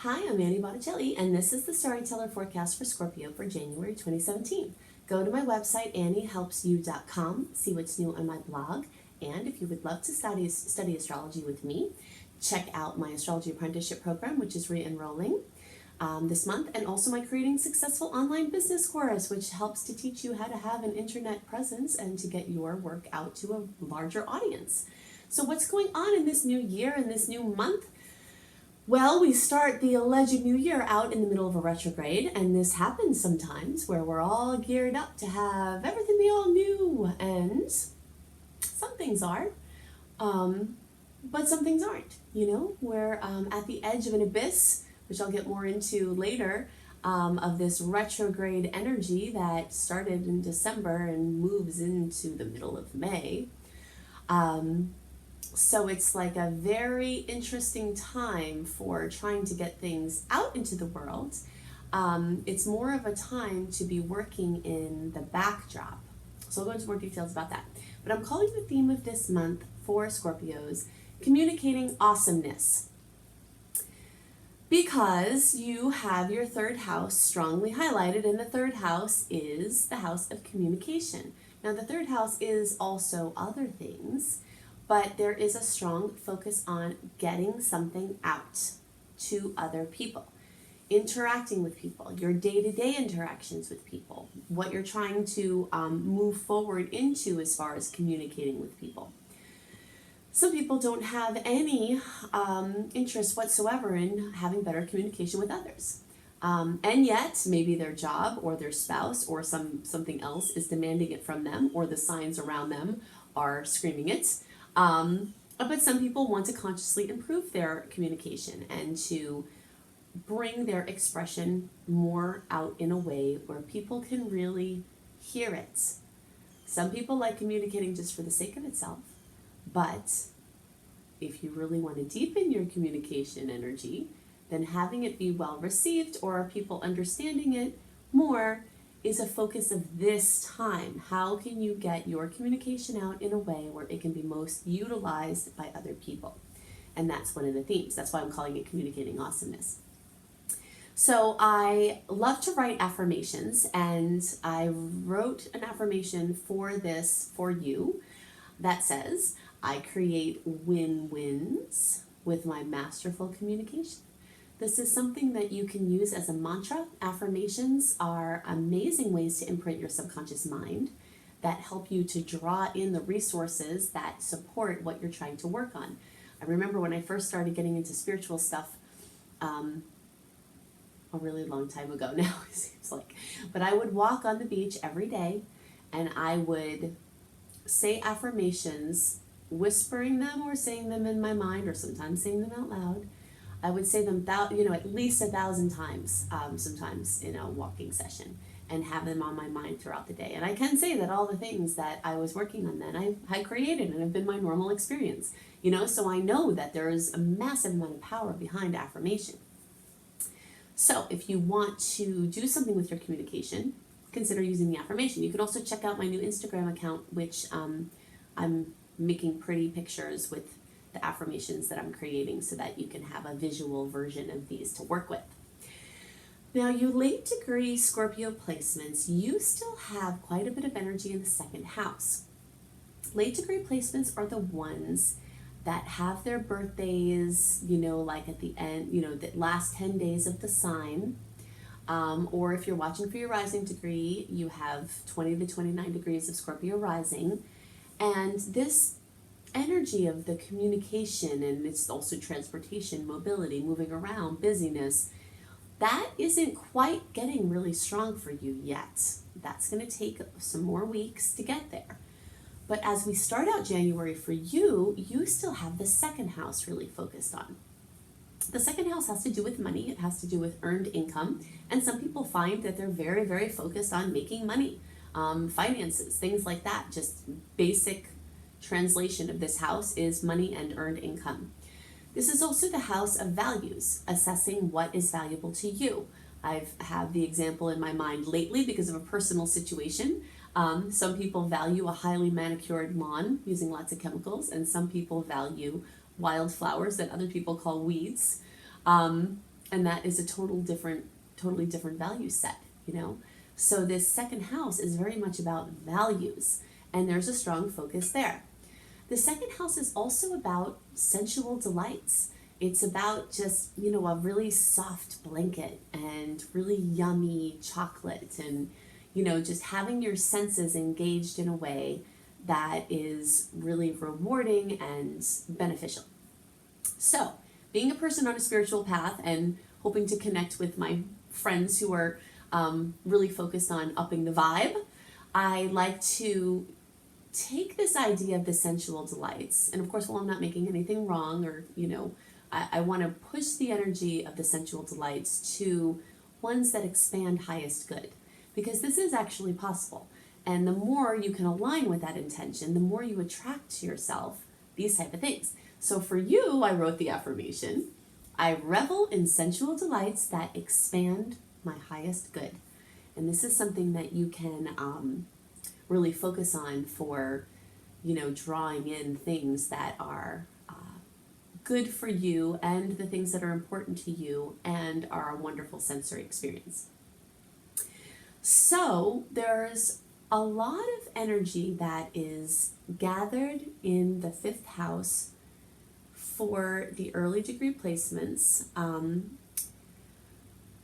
Hi, I'm Annie Botticelli, and this is the Storyteller Forecast for Scorpio for January 2017. Go to my website, anniehelpsyou.com, see what's new on my blog, and if you would love to study astrology with me, check out my astrology apprenticeship program, which is re-enrolling this month, and also my Creating Successful Online Business course, which helps to teach you how to have an internet presence and to get your work out to a larger audience. So what's going on in this new year, in this new month? Well, we start the alleged new year out in the middle of a retrograde, and this happens sometimes where we're all geared up to have everything be all new, and some things are, but some things aren't, you know? We're at the edge of an abyss, which I'll get more into later, of this retrograde energy that started in December and moves into the middle of May. So it's like a very interesting time for trying to get things out into the world. It's more of a time to be working in the backdrop. So I'll go into more details about that. But I'm calling the theme of this month for Scorpios, communicating awesomeness. Because you have your third house strongly highlighted, and the third house is the house of communication. Now the third house is also other things, but there is a strong focus on getting something out to other people, interacting with people, your day-to-day interactions with people, what you're trying to move forward into as far as communicating with people. Some people don't have any interest whatsoever in having better communication with others. And yet, maybe their job or their spouse or something else is demanding it from them, or the signs around them are screaming it. But some people want to consciously improve their communication and to bring their expression more out in a way where people can really hear it. Some people like communicating just for the sake of itself, but if you really want to deepen your communication energy, then having it be well received or people understanding it more is a focus of this time. How can you get your communication out in a way where it can be most utilized by other people? And that's one of the themes. That's why I'm calling it communicating awesomeness. So I love to write affirmations, and I wrote an affirmation for this for you that says, I create win-wins with my masterful communication. This is something that you can use as a mantra. Affirmations are amazing ways to imprint your subconscious mind that help you to draw in the resources that support what you're trying to work on. I remember when I first started getting into spiritual stuff, a really long time ago now, it seems like, but I would walk on the beach every day and I would say affirmations, whispering them or saying them in my mind or sometimes saying them out loud. I would say them at least 1,000 times, sometimes in a walking session, and have them on my mind throughout the day. And I can say that all the things that I was working on then, I created and have been my normal experience, so I know that there is a massive amount of power behind affirmation. So if you want to do something with your communication, consider using the affirmation. You can also check out my new Instagram account, which I'm making pretty pictures with the affirmations that I'm creating so that you can have a visual version of these to work with. Now, you late degree Scorpio placements, you still have quite a bit of energy in the second house. Late degree placements are the ones that have their birthdays, like at the end, the last 10 days of the sign. Or if you're watching for your rising degree, you have 20 to 29 degrees of Scorpio rising. And this energy of the communication, and it's also transportation, mobility, moving around, busyness, that isn't quite getting really strong for you yet. That's going to take some more weeks to get there. But as we start out January for you, you still have the second house really focused on. The second house has to do with money. It has to do with earned income. And some people find that they're very, very focused on making money, finances, things like that. Just basic translation of this house is money and earned income. This is also the house of values, assessing what is valuable to you. I've had the example in my mind lately because of a personal situation. Some people value a highly manicured lawn using lots of chemicals, and some people value wildflowers that other people call weeds. And that is a totally different value set, you know? So this second house is very much about values, and there's a strong focus there. The second house is also about sensual delights. It's about just, you know, a really soft blanket and really yummy chocolate and, you know, just having your senses engaged in a way that is really rewarding and beneficial. So, being a person on a spiritual path and hoping to connect with my friends who are really focused on upping the vibe, I like to take this idea of the sensual delights, and of course, while I'm not making anything wrong, or, you know, I want to push the energy of the sensual delights to ones that expand highest good, because this is actually possible. And the more you can align with that intention, the more you attract to yourself these type of things. So for you, I wrote the affirmation: I revel in sensual delights that expand my highest good. And this is something that you can really focus on for, you know, drawing in things that are good for you and the things that are important to you and are a wonderful sensory experience. So there's a lot of energy that is gathered in the fifth house for the early degree placements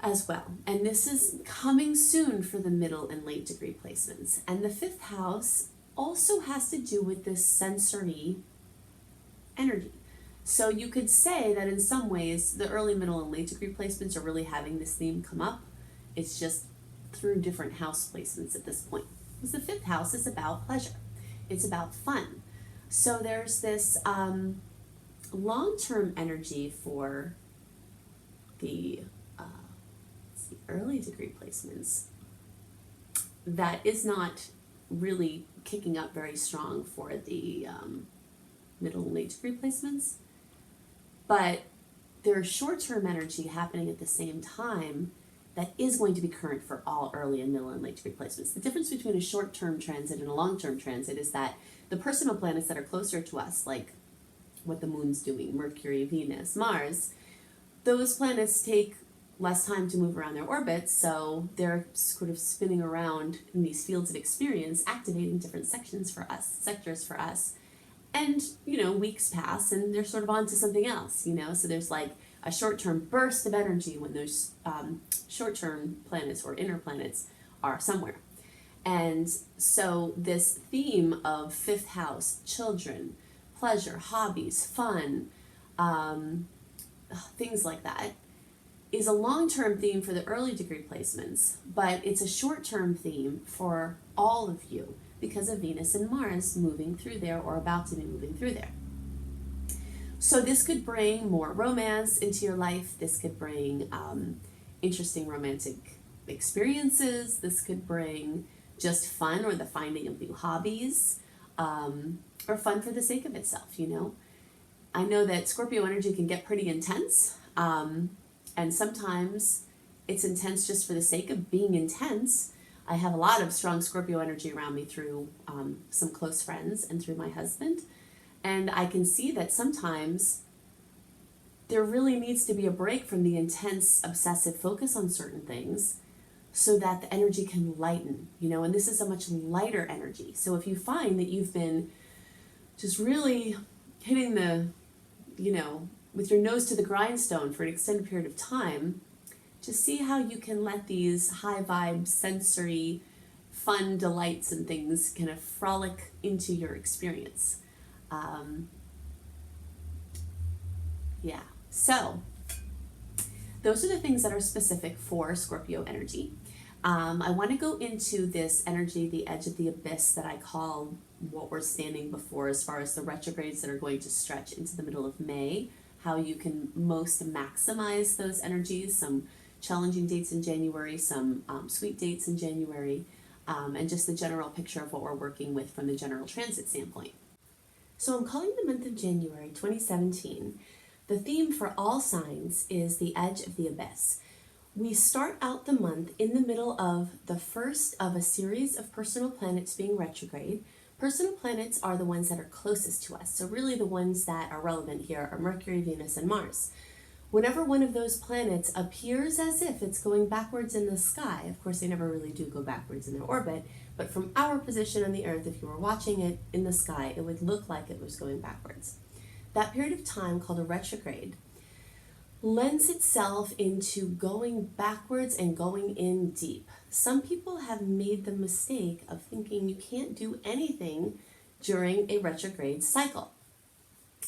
as well. And this is coming soon for the middle and late degree placements. And the fifth house also has to do with this sensory energy. So you could say that in some ways the early, middle, and late degree placements are really having this theme come up. It's just through different house placements at this point. Because the fifth house is about pleasure. It's about fun. So there's this long-term energy for the early degree placements that is not really kicking up very strong for the middle and late degree placements. But there's short-term energy happening at the same time that is going to be current for all early and middle and late degree placements. The difference between a short-term transit and a long-term transit is that the personal planets that are closer to us, like what the moon's doing, Mercury, Venus, Mars, those planets take less time to move around their orbits, so they're sort of spinning around in these fields of experience, activating different sectors for us. And, you know, weeks pass and they're sort of on to something else, you know? So there's like a short-term burst of energy when those short-term planets or inner planets are somewhere. And so this theme of fifth house, children, pleasure, hobbies, fun, things like that, is a long-term theme for the early degree placements, but it's a short-term theme for all of you because of Venus and Mars moving through there or about to be moving through there. So this could bring more romance into your life. This could bring interesting romantic experiences. This could bring just fun or the finding of new hobbies, or fun for the sake of itself, you know. I know that Scorpio energy can get pretty intense, and sometimes it's intense just for the sake of being intense. I have a lot of strong Scorpio energy around me through some close friends and through my husband. And I can see that sometimes there really needs to be a break from the intense, obsessive focus on certain things so that the energy can lighten, you know, and this is a much lighter energy. So if you find that you've been just really hitting the, you know, with your nose to the grindstone for an extended period of time, just see how you can let these high vibe, sensory, fun delights and things kind of frolic into your experience. So those are the things that are specific for Scorpio energy. I want to go into this energy, the edge of the abyss, that I call what we're standing before as far as the retrogrades that are going to stretch into the middle of May, how you can most maximize those energies, some challenging dates in January, some sweet dates in January, and just the general picture of what we're working with from the general transit standpoint. So I'm calling the month of January 2017. The theme for all signs is the edge of the abyss. We start out the month in the middle of the first of a series of personal planets being retrograde. Personal planets are the ones that are closest to us. So really the ones that are relevant here are Mercury, Venus, and Mars. Whenever one of those planets appears as if it's going backwards in the sky, of course they never really do go backwards in their orbit, but from our position on the Earth, if you were watching it in the sky, it would look like it was going backwards. That period of time, called a retrograde, lends itself into going backwards and going in deep. Some people have made the mistake of thinking you can't do anything during a retrograde cycle.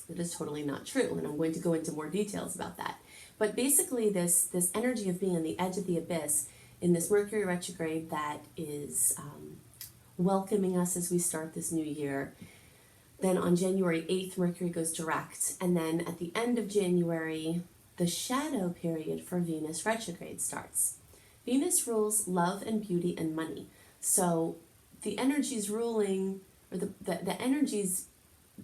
That is totally not true, and I'm going to go into more details about that. But basically, this energy of being on the edge of the abyss in this Mercury retrograde that is welcoming us as we start this new year. Then on January 8th, Mercury goes direct, and then at the end of January, the shadow period for Venus retrograde starts. Venus rules love and beauty and money. So the energies ruling, or the energies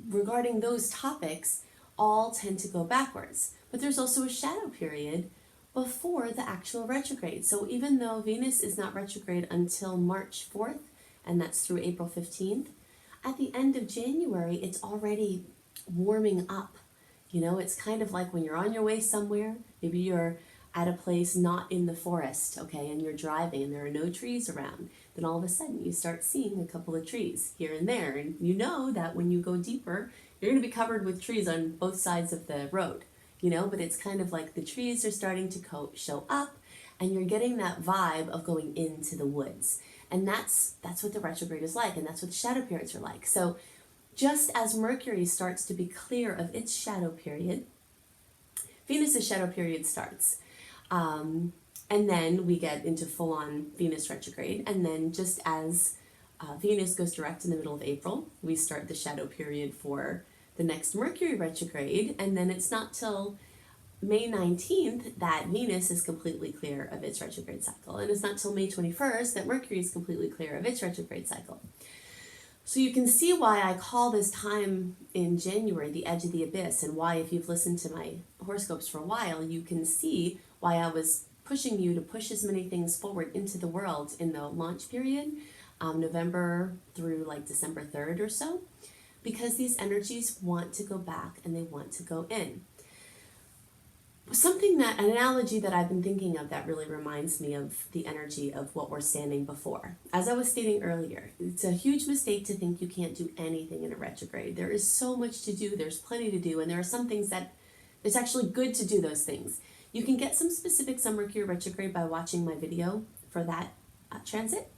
regarding those topics all tend to go backwards. But there's also a shadow period before the actual retrograde. So even though Venus is not retrograde until March 4th, and that's through April 15th, at the end of January, it's already warming up. You know, it's kind of like when you're on your way somewhere, maybe you're at a place not in the forest, okay, and you're driving and there are no trees around, then all of a sudden you start seeing a couple of trees here and there, and you know that when you go deeper, you're going to be covered with trees on both sides of the road, you know, but it's kind of like the trees are starting to show up, and you're getting that vibe of going into the woods. And that's what the retrograde is like, and that's what the shadow periods are like. So just as Mercury starts to be clear of its shadow period, Venus's shadow period starts. And then we get into full-on Venus retrograde. And then just as Venus goes direct in the middle of April, we start the shadow period for the next Mercury retrograde. And then it's not till May 19th that Venus is completely clear of its retrograde cycle. And it's not till May 21st that Mercury is completely clear of its retrograde cycle. So you can see why I call this time in January the edge of the abyss, and why, if you've listened to my horoscopes for a while, you can see why I was pushing you to push as many things forward into the world in the launch period, November through like December 3rd or so, because these energies want to go back and they want to go in. An analogy that I've been thinking of that really reminds me of the energy of what we're standing before. As I was stating earlier, it's a huge mistake to think you can't do anything in a retrograde. There is so much to do, there's plenty to do, and there are some things that it's actually good to do those things. You can get some specifics on Mercury retrograde by watching my video for that transit.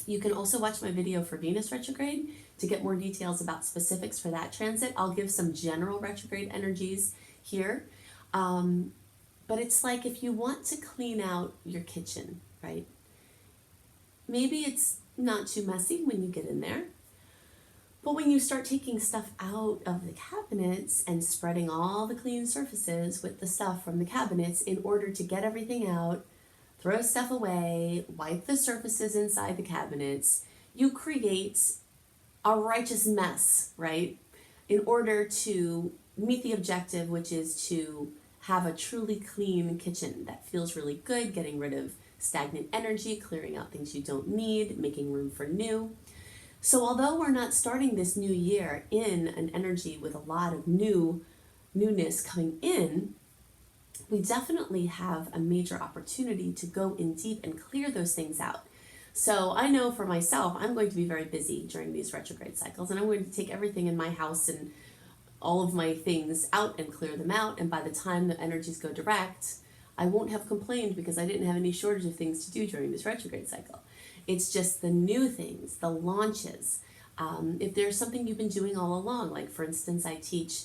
You can also watch my video for Venus retrograde to get more details about specifics for that transit. I'll give some general retrograde energies here. But it's like if you want to clean out your kitchen, right? Maybe it's not too messy when you get in there, but when you start taking stuff out of the cabinets and spreading all the clean surfaces with the stuff from the cabinets in order to get everything out, throw stuff away, wipe the surfaces inside the cabinets, you create a righteous mess, right? In order to meet the objective, which is to have a truly clean kitchen that feels really good, getting rid of stagnant energy, clearing out things you don't need, making room for new. So although we're not starting this new year in an energy with a lot of newness coming in, we definitely have a major opportunity to go in deep and clear those things out. So I know for myself, I'm going to be very busy during these retrograde cycles, and I'm going to take everything in my house and all of my things out and clear them out, and by the time the energies go direct, I won't have complained because I didn't have any shortage of things to do during this retrograde cycle. It's just the new things, the launches. If there's something you've been doing all along, like for instance, I teach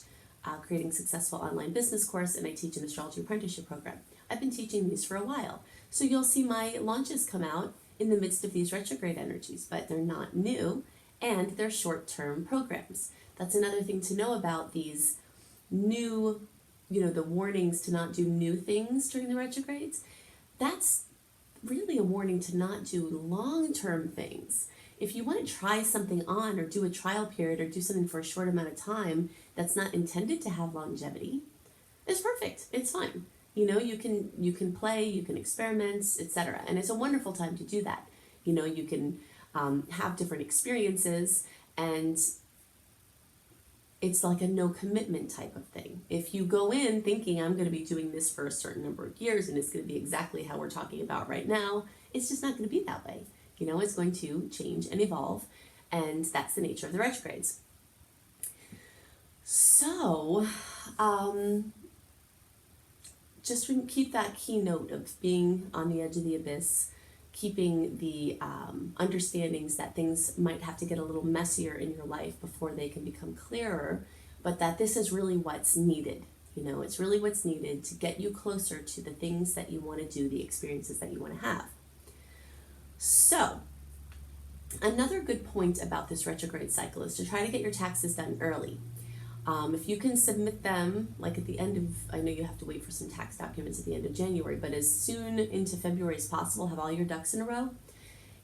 Creating Successful Online Business course, and I teach an Astrology Apprenticeship program. I've been teaching these for a while. So you'll see my launches come out in the midst of these retrograde energies, but they're not new, and they're short-term programs. That's another thing to know about these new, the warnings to not do new things during the retrogrades. That's really a warning to not do long-term things. If you want to try something on or do a trial period or do something for a short amount of time that's not intended to have longevity, it's perfect. It's fine. You can play, you can experiment, etc. And it's a wonderful time to do that. You can have different experiences, and it's like a no commitment type of thing. If you go in thinking I'm going to be doing this for a certain number of years and it's going to be exactly how we're talking about right now, it's just not going to be that way. You know, it's going to change and evolve, and that's the nature of the retrogrades. So, just keep that keynote of being on the edge of the abyss, keeping the understandings that things might have to get a little messier in your life before they can become clearer, but that this is really what's needed. You know, it's really what's needed to get you closer to the things that you want to do, the experiences that you want to have. So, another good point about this retrograde cycle is to try to get your taxes done early. If you can submit them, like at the end of, I know you have to wait for some tax documents at the end of January, but as soon into February as possible, have all your ducks in a row,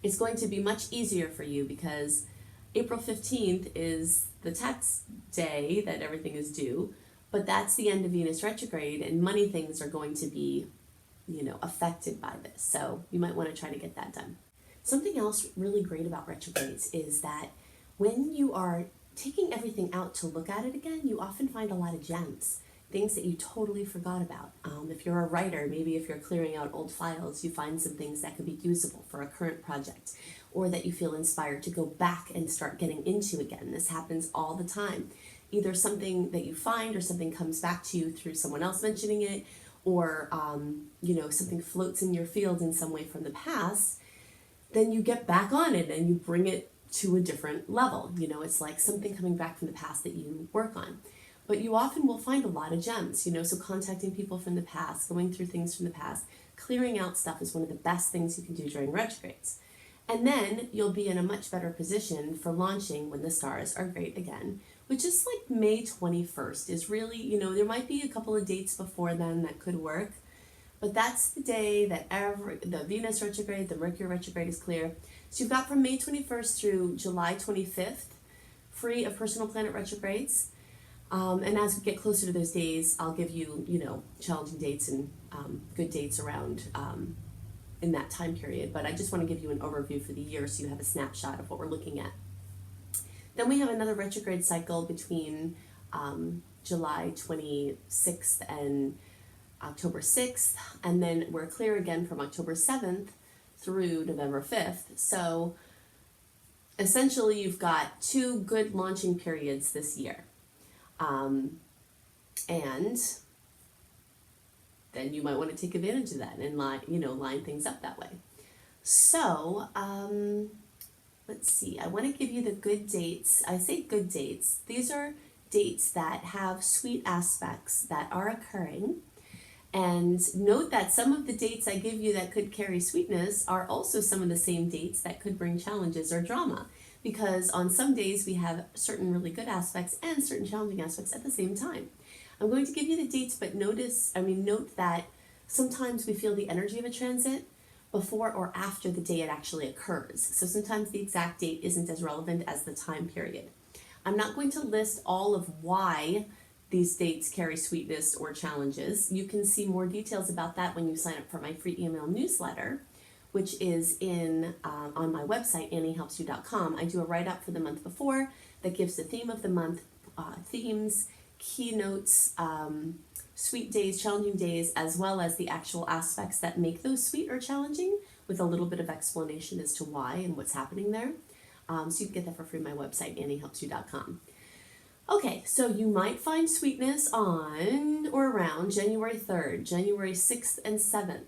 it's going to be much easier for you because April 15th is the tax day that everything is due, but that's the end of Venus retrograde, and money things are going to be, you know, affected by this. So you might want to try to get that done. Something else really great about retrogrades is that when you are taking everything out to look at it again, you often find a lot of gems, things that you totally forgot about. If you're a writer, maybe if you're clearing out old files, you find some things that could be usable for a current project, or that you feel inspired to go back and start getting into again. This happens all the time. Either something that you find or something comes back to you through someone else mentioning it, or you know, something floats in your field in some way from the past, then you get back on it and you bring it to a different level. You know, it's like something coming back from the past that you work on. But you often will find a lot of gems, you know, so contacting people from the past, going through things from the past, clearing out stuff is one of the best things you can do during retrogrades. And then you'll be in a much better position for launching when the stars are great again, which is like May 21st is really, you know, there might be a couple of dates before then that could work, but that's the day that the Venus retrograde, the Mercury retrograde is clear. So you've got from May 21st through July 25th, free of personal planet retrogrades. And as we get closer to those days, I'll give you, you know, challenging dates and good dates around in that time period. But I just want to give you an overview for the year so you have a snapshot of what we're looking at. Then we have another retrograde cycle between July 26th and October 6th, and then we're clear again from October 7th through November 5th. So essentially you've got 2 good launching periods this year. And then you might want to take advantage of that and line things up that way. So let's see, I want to give you the good dates. I say good dates. These are dates that have sweet aspects that are occurring. And note that some of the dates I give you that could carry sweetness are also some of the same dates that could bring challenges or drama. Because on some days we have certain really good aspects and certain challenging aspects at the same time. I'm going to give you the dates, but note that sometimes we feel the energy of a transit before or after the day it actually occurs. So sometimes the exact date isn't as relevant as the time period. I'm not going to list all of why these dates carry sweetness or challenges. You can see more details about that when you sign up for my free email newsletter, which is on my website, anniehelpsyou.com. I do a write-up for the month before that gives the theme of the month, themes, keynotes, sweet days, challenging days, as well as the actual aspects that make those sweet or challenging, with a little bit of explanation as to why and what's happening there. So you can get that for free on my website, anniehelpsyou.com. Okay, so you might find sweetness on or around January 3rd, January 6th and 7th,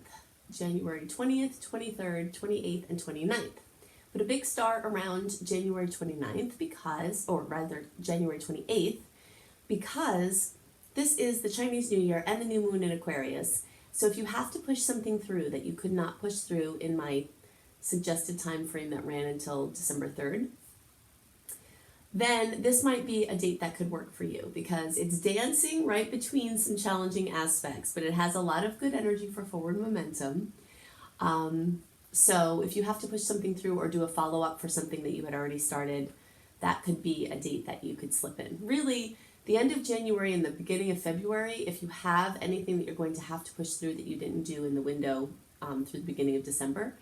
January 20th, 23rd, 28th, and 29th. But a big star around January 29th January 28th, because this is the Chinese New Year and the new moon in Aquarius. So if you have to push something through that you could not push through in my suggested time frame that ran until December 3rd, then this might be a date that could work for you, because it's dancing right between some challenging aspects, but it has a lot of good energy for forward momentum. So if you have to push something through or do a follow-up for something that you had already started, that could be a date that you could slip in. Really, the end of January and the beginning of February, if you have anything that you're going to have to push through that you didn't do in the window through the beginning of December,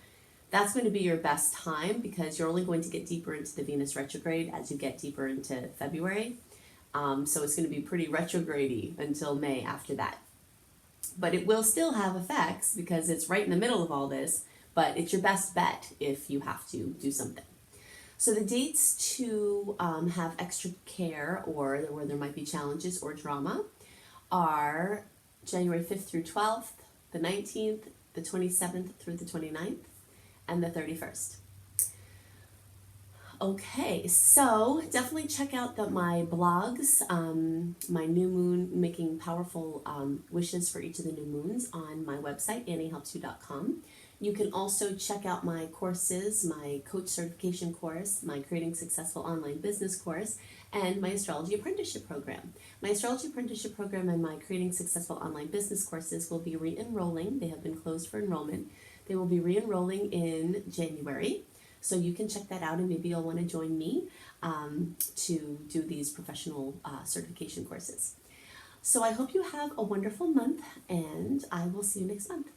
that's going to be your best time, because you're only going to get deeper into the Venus retrograde as you get deeper into February. So it's going to be pretty retrograde-y until May after that. But it will still have effects because it's right in the middle of all this, but it's your best bet if you have to do something. So the dates to have extra care or where there might be challenges or drama are January 5th through 12th, the 19th, the 27th through the 29th, and the 31st. Okay, so definitely check out my blogs, my new moon, making powerful wishes for each of the new moons on my website, anniehelpsyou.com. You can also check out my courses, my coach certification course, my creating successful online business course, and my astrology apprenticeship program. My astrology apprenticeship program and my creating successful online business courses will be re-enrolling. They have been closed for enrollment. They will be re-enrolling in January. So you can check that out, and maybe you'll want to join me to do these professional certification courses. So I hope you have a wonderful month, and I will see you next month.